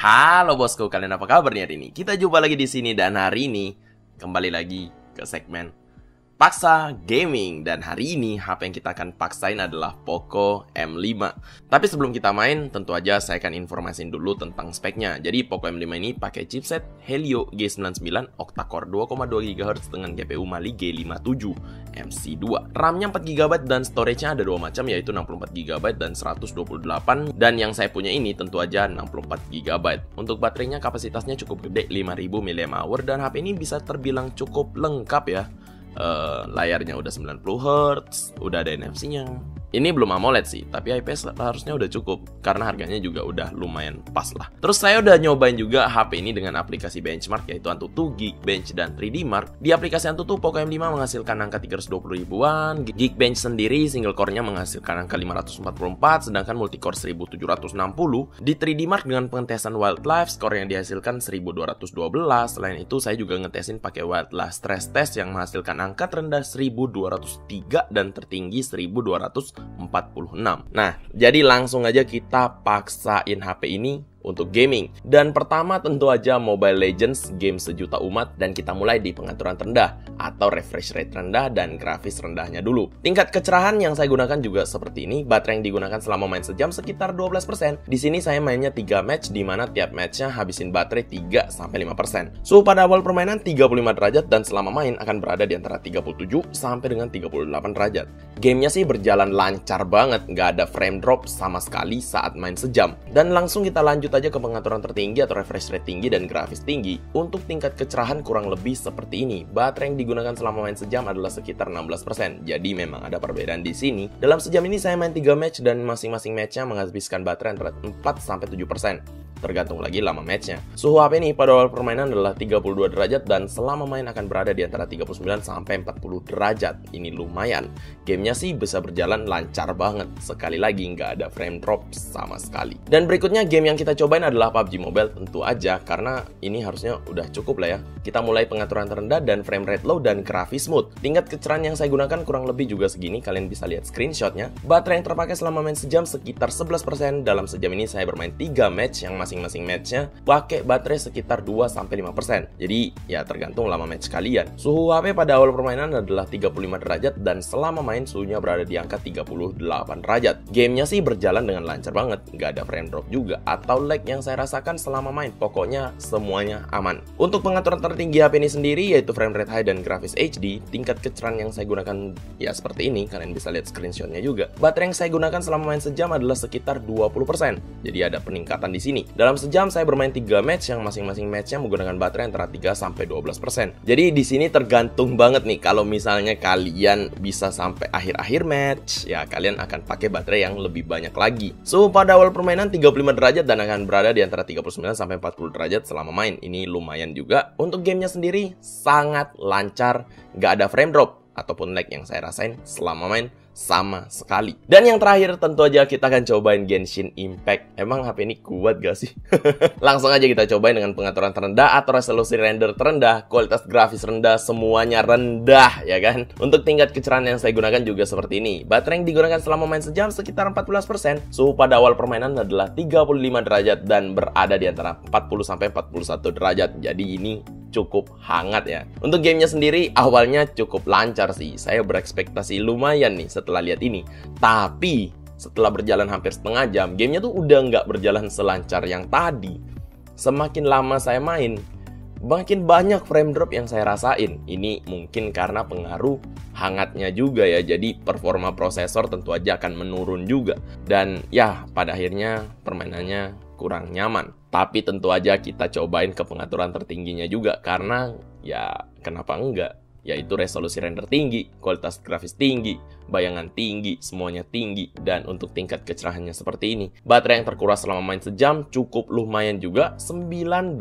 Halo bosku, kalian apa kabarnya hari ini? Kita jumpa lagi di sini dan hari ini kembali lagi ke segmen Paksa Gaming. Dan hari ini HP yang kita akan paksain adalah Poco M5. Tapi sebelum kita main, tentu aja saya akan informasiin dulu tentang speknya. Jadi Poco M5 ini pakai chipset Helio G99 octa-core 2,2 GHz dengan GPU Mali G57 MC2. RAM-nya 4 GB dan storage-nya ada dua macam, yaitu 64 GB dan 128. Dan yang saya punya ini tentu aja 64 GB. Untuk baterainya kapasitasnya cukup gede, 5000 mAh, dan HP ini bisa terbilang cukup lengkap ya. Layarnya udah 90 Hz, udah ada NFC-nya. Ini belum AMOLED sih, tapi IPS harusnya udah cukup karena harganya juga udah lumayan pas lah. Terus saya udah nyobain juga HP ini dengan aplikasi benchmark, yaitu AnTuTu, Geekbench, dan 3D Mark. Di aplikasi AnTuTu, Poco M5 menghasilkan angka 320 ribuan, Geekbench sendiri single core-nya menghasilkan angka 544, sedangkan multicore 1760. Di 3D Mark dengan pengetesan wildlife, skor yang dihasilkan 1212. Selain itu, saya juga ngetesin pakai wildlife stress test yang menghasilkan angka terendah 1203 dan tertinggi 1246. Nah, jadi langsung aja kita paksain HP ini untuk gaming. Dan pertama tentu aja Mobile Legends, game sejuta umat, dan kita mulai di pengaturan terendah atau refresh rate rendah dan grafis rendahnya dulu. Tingkat kecerahan yang saya gunakan juga seperti ini. Baterai yang digunakan selama main sejam sekitar 12%. Di sini saya mainnya 3 match, di mana tiap matchnya habisin baterai 3-5%. Suhu pada awal permainan 35 derajat dan selama main akan berada di antara 37 sampai dengan 38 derajat. Gamenya sih berjalan lancar banget, nggak ada frame drop sama sekali saat main sejam. Dan langsung kita lanjut aja ke pengaturan tertinggi atau refresh rate tinggi dan grafis tinggi. Untuk tingkat kecerahan kurang lebih seperti ini. Baterai yang digunakan selama main sejam adalah sekitar 16%. Jadi memang ada perbedaan di sini. Dalam sejam ini saya main 3 match dan masing-masing matchnya menghabiskan baterai antara 4-7%. Tergantung lagi lama matchnya. Suhu HP ini pada awal permainan adalah 32 derajat dan selama main akan berada di antara 39 sampai 40 derajat. Ini lumayan. Gamenya sih bisa berjalan lancar banget. Sekali lagi nggak ada frame drop sama sekali. Dan berikutnya game yang kita cobain adalah PUBG Mobile, tentu aja karena ini harusnya udah cukup lah ya. Kita mulai pengaturan terendah dan frame rate low dan grafis smooth. Tingkat kecerahan yang saya gunakan kurang lebih juga segini. Kalian bisa lihat screenshotnya. Baterai yang terpakai selama main sejam sekitar 11%. Dalam sejam ini saya bermain 3 match yang masing-masing matchnya pakai baterai sekitar 2-5%. Jadi ya tergantung lama match kalian. Suhu HP pada awal permainan adalah 35 derajat dan selama main suhunya berada di angka 38 derajat. Gamenya sih berjalan dengan lancar banget, nggak ada frame drop juga atau lag yang saya rasakan selama main. Pokoknya semuanya aman. Untuk pengaturan tertinggi HP ini sendiri yaitu frame rate high dan grafis HD. Tingkat kecerahan yang saya gunakan ya seperti ini, kalian bisa lihat screenshotnya juga. Baterai yang saya gunakan selama main sejam adalah sekitar 20%. Jadi ada peningkatan di sini. Dalam sejam saya bermain 3 match yang masing-masing matchnya menggunakan baterai antara 3-12%. Jadi di sini tergantung banget nih, kalau misalnya kalian bisa sampai akhir-akhir match, ya kalian akan pakai baterai yang lebih banyak lagi. Suhu pada awal permainan 35 derajat dan akan berada di antara 39-40 derajat selama main. Ini lumayan juga. Untuk gamenya sendiri sangat lancar, nggak ada frame drop ataupun lag yang saya rasain selama main sama sekali. Dan yang terakhir tentu aja kita akan cobain Genshin Impact. Emang HP ini kuat gak sih? Langsung aja kita cobain dengan pengaturan terendah atau resolusi render terendah, kualitas grafis rendah, semuanya rendah ya kan. Untuk tingkat kecerahan yang saya gunakan juga seperti ini. Baterai yang digunakan selama main sejam sekitar 14%. Suhu pada awal permainan adalah 35 derajat dan berada di antara 40-41 derajat. Jadi ini cukup hangat ya. Untuk gamenya sendiri awalnya cukup lancar sih. Saya berekspektasi lumayan nih setelah lihat ini. Tapi setelah berjalan hampir setengah jam, gamenya tuh udah nggak berjalan selancar yang tadi. Semakin lama saya main, makin banyak frame drop yang saya rasain. Ini mungkin karena pengaruh hangatnya juga ya. Jadi performa prosesor tentu aja akan menurun juga. Dan ya pada akhirnya permainannya kurang nyaman. Tapi tentu aja kita cobain ke pengaturan tertingginya juga, karena ya kenapa enggak, yaitu resolusi render tinggi, kualitas grafis tinggi, bayangan tinggi, semuanya tinggi. Dan untuk tingkat kecerahannya seperti ini. Baterai yang terkuras selama main sejam cukup lumayan juga, 19%.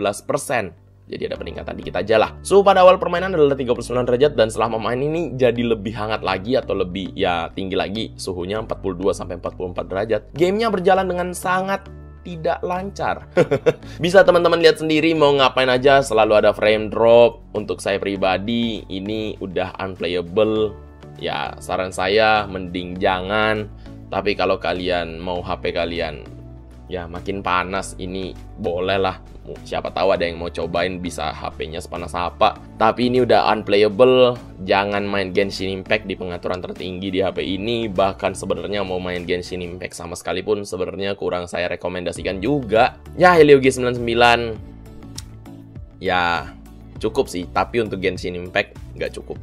Jadi ada peningkatan dikit aja lah. Suhu pada awal permainan adalah 39 derajat dan selama main ini jadi lebih hangat lagi atau lebih ya tinggi lagi. Suhunya 42-44 derajat. Gamenya berjalan dengan sangat tidak lancar. Bisa teman-teman lihat sendiri, mau ngapain aja selalu ada frame drop. Untuk saya pribadi ini udah unplayable. Ya saran saya mending jangan. Tapi kalau kalian mau HP kalian ya makin panas ini boleh lah. Siapa tahu ada yang mau cobain bisa HP-nya sepanas apa. Tapi ini udah unplayable. Jangan main Genshin Impact di pengaturan tertinggi di HP ini. Bahkan sebenarnya mau main Genshin Impact sama sekalipun sebenarnya kurang saya rekomendasikan juga. Ya Helio G99 ya cukup sih, tapi untuk Genshin Impact nggak cukup.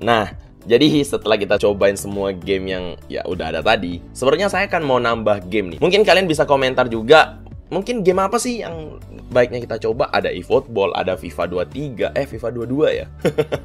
Nah, jadi setelah kita cobain semua game yang ya udah ada tadi, sebenarnya saya kan mau nambah game nih. Mungkin kalian bisa komentar juga, mungkin game apa sih yang baiknya kita coba? Ada eFootball, ada FIFA 23, FIFA 22 ya.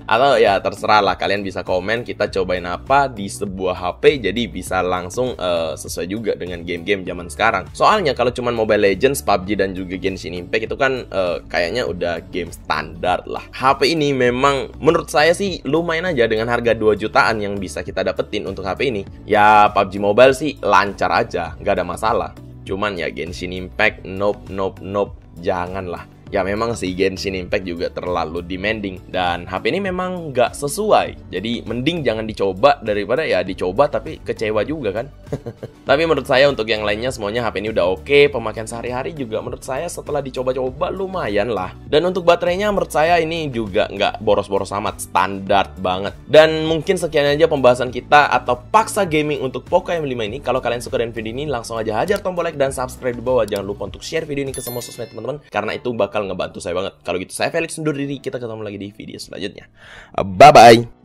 Atau ya terserah lah, kalian bisa komen kita cobain apa di sebuah HP, jadi bisa langsung sesuai juga dengan game-game zaman sekarang. Soalnya kalau cuman Mobile Legends, PUBG dan juga Genshin Impact itu kan kayaknya udah game standar lah. HP ini memang menurut saya sih lumayan aja dengan harga 2 jutaan yang bisa kita dapetin untuk HP ini. Ya PUBG Mobile sih lancar aja, nggak ada masalah. Cuman ya Genshin Impact, nope, janganlah. Ya memang sih Genshin Impact juga terlalu demanding dan HP ini memang nggak sesuai. Jadi mending jangan dicoba daripada ya dicoba tapi kecewa juga kan. Tapi menurut saya untuk yang lainnya semuanya HP ini udah oke. Pemakaian sehari-hari juga menurut saya setelah dicoba-coba lumayan lah. Dan untuk baterainya menurut saya ini juga nggak boros-boros amat, standar banget. Dan mungkin sekian aja pembahasan kita atau paksa gaming untuk Poco M5 ini. Kalau kalian suka dengan video ini langsung aja hajar tombol like dan subscribe di bawah. Jangan lupa untuk share video ini ke semua sosmed teman-teman karena itu bakal ngebantu saya banget. Kalau gitu saya Felix undur diri, kita ketemu lagi di video selanjutnya. Bye bye.